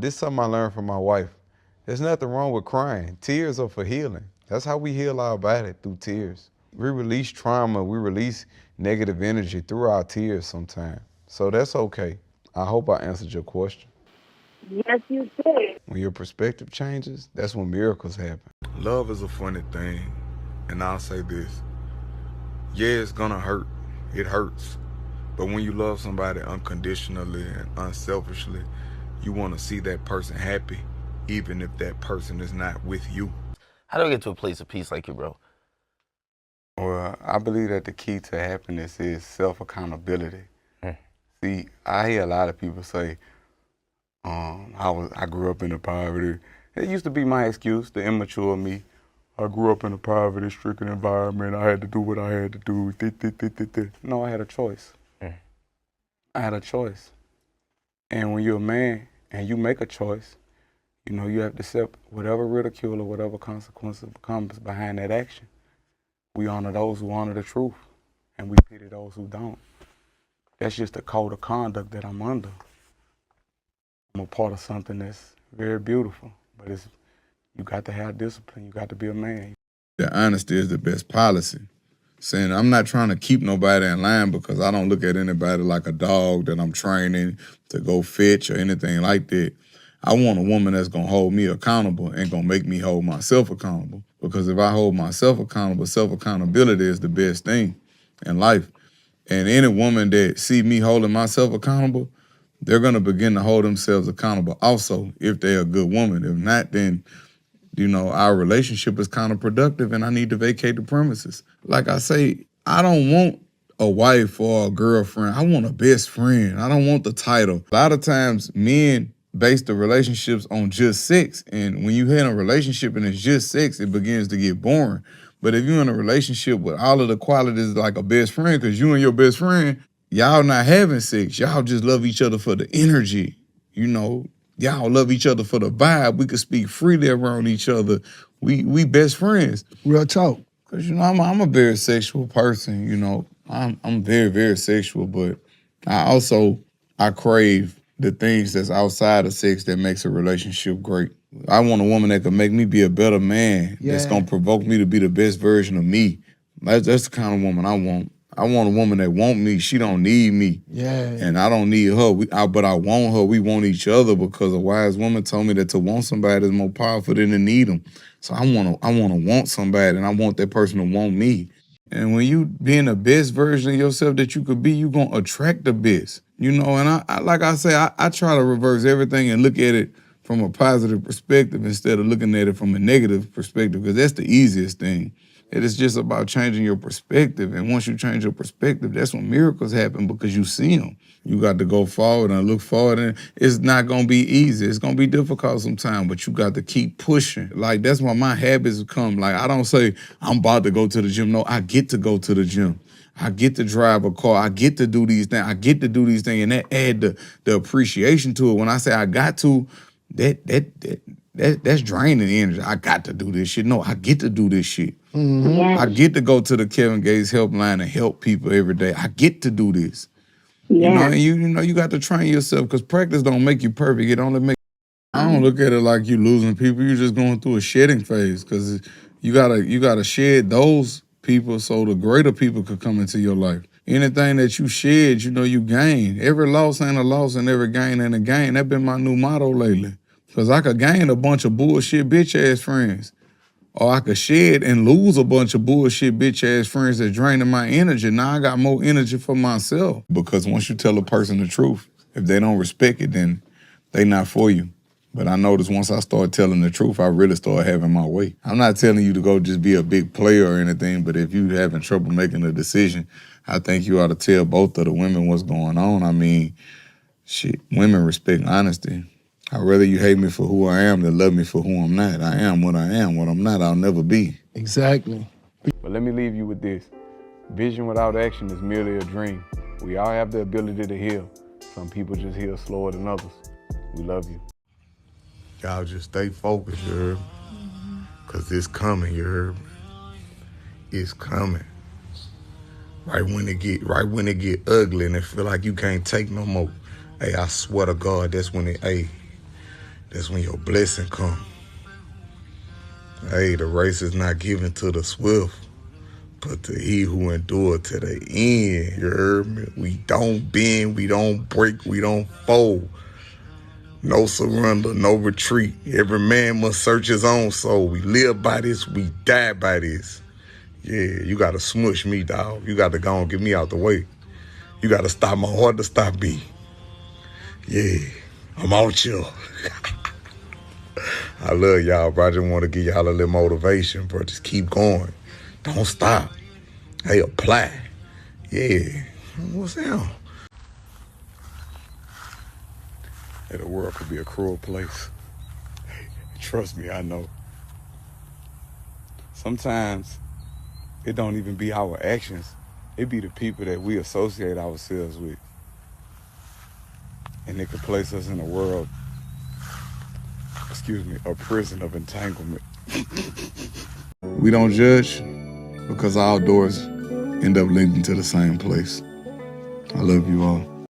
This is something I learned from my wife. There's nothing wrong with crying. Tears are for healing. That's how we heal our body, through tears. We release trauma, we release negative energy through our tears sometimes. So that's okay. I hope I answered your question. Yes, you did. When your perspective changes, that's when miracles happen. Love is a funny thing, and I'll say this. Yeah, it's gonna hurt. It hurts. But when you love somebody unconditionally and unselfishly, you want to see that person happy, even if that person is not with you. How do I get to a place of peace like you, bro? Well, I believe that the key to happiness is self-accountability. See, I hear a lot of people say, I grew up in the poverty. It used to be my excuse, the immature me. I grew up in a poverty-stricken environment. I had to do what I had to do. No, I had a choice. I had a choice. And when you're a man and you make a choice, you know, you have to accept whatever ridicule or whatever consequences comes behind that action. We honor those who honor the truth, and we pity those who don't. That's just the code of conduct that I'm under. I'm a part of something that's very beautiful, but you got to have discipline. You got to be a man. The honesty is the best policy. Saying I'm not trying to keep nobody in line because I don't look at anybody like a dog that I'm training to go fetch or anything like that. I want a woman that's gonna hold me accountable and gonna make me hold myself accountable. Because if I hold myself accountable, self-accountability is the best thing in life. And any woman that see me holding myself accountable, they're gonna begin to hold themselves accountable also if they're a good woman. If not, then our relationship is counterproductive and I need to vacate the premises. Like I say, I don't want a wife or a girlfriend. I want a best friend. I don't want the title. A lot of times men base the relationships on just sex. And when you hit a relationship and it's just sex, it begins to get boring. But if you're in a relationship with all of the qualities like a best friend, because you and your best friend, y'all not having sex. Y'all just love each other for the energy, Y'all love each other for the vibe. We could speak freely around each other. We best friends. Real talk. Cause I'm a very sexual person. I'm very, very sexual, but I crave the things that's outside of sex that makes a relationship great. I want a woman that can make me be a better man. That's gonna provoke me to be the best version of me. That's the kind of woman I want. I want a woman that want me. She don't need me. Yeah. And I don't need her. But I want her. We want each other because a wise woman told me that to want somebody is more powerful than to need them. So I wanna want somebody, and I want that person to want me. And when you being the best version of yourself that you could be, you gonna attract the best. And I like I say, I try to reverse everything and look at it from a positive perspective instead of looking at it from a negative perspective, because that's the easiest thing. It is just about changing your perspective. And once you change your perspective, that's when miracles happen, because you see them. You got to go forward and look forward. And it's not going to be easy. It's going to be difficult sometimes, but you got to keep pushing. Like, that's why my habits come. Like, I don't say, I'm about to go to the gym. No, I get to go to the gym. I get to drive a car. I get to do these things. I get to do these things. And that add the appreciation to it. When I say I got to, that's draining energy. I got to do this shit. No, I get to do this shit. Yes. I get to go to the Kevin Gates helpline and help people every day. I get to do this. Yes. And you got to train yourself, because practice don't make you perfect. It only make. I don't look at it like you losing people. You're just going through a shedding phase, because you gotta shed those people so the greater people could come into your life. Anything that you shed, you gain. Every loss ain't a loss, and every gain ain't a gain. That's been my new motto lately. Because I could gain a bunch of bullshit bitch-ass friends. Or I could shed and lose a bunch of bullshit bitch-ass friends that draining my energy. Now I got more energy for myself. Because once you tell a person the truth, if they don't respect it, then they not for you. But I noticed once I started telling the truth, I really started having my way. I'm not telling you to go just be a big player or anything, but if you having trouble making a decision, I think you ought to tell both of the women what's going on. I mean, shit, women respect honesty. I'd rather you hate me for who I am than love me for who I'm not. I am. What I'm not, I'll never be. Exactly. But let me leave you with this. Vision without action is merely a dream. We all have the ability to heal. Some people just heal slower than others. We love you. Y'all just stay focused, you heard me? Because it's coming, you heard me? It's coming. Right when it get ugly and it feel like you can't take no more. Hey, I swear to God, that's when that's when your blessing come. Hey, the race is not given to the swift, but to he who endure to the end. You heard me? We don't bend, we don't break, we don't fold. No surrender, no retreat. Every man must search his own soul. We live by this, we die by this. Yeah, you gotta smush me, dog. You gotta go and get me out the way. You gotta stop my heart to stop me. Yeah, I'm out here. I love y'all, bro. I just want to give y'all a little motivation, bro. Just keep going. Don't stop. Hey, apply. Yeah. What's that? Hey, the world could be a cruel place. Trust me, I know. Sometimes it don't even be our actions. It be the people that we associate ourselves with. And it could place us in a world, a prison of entanglement. We don't judge because all doors end up leading to the same place. I love you all.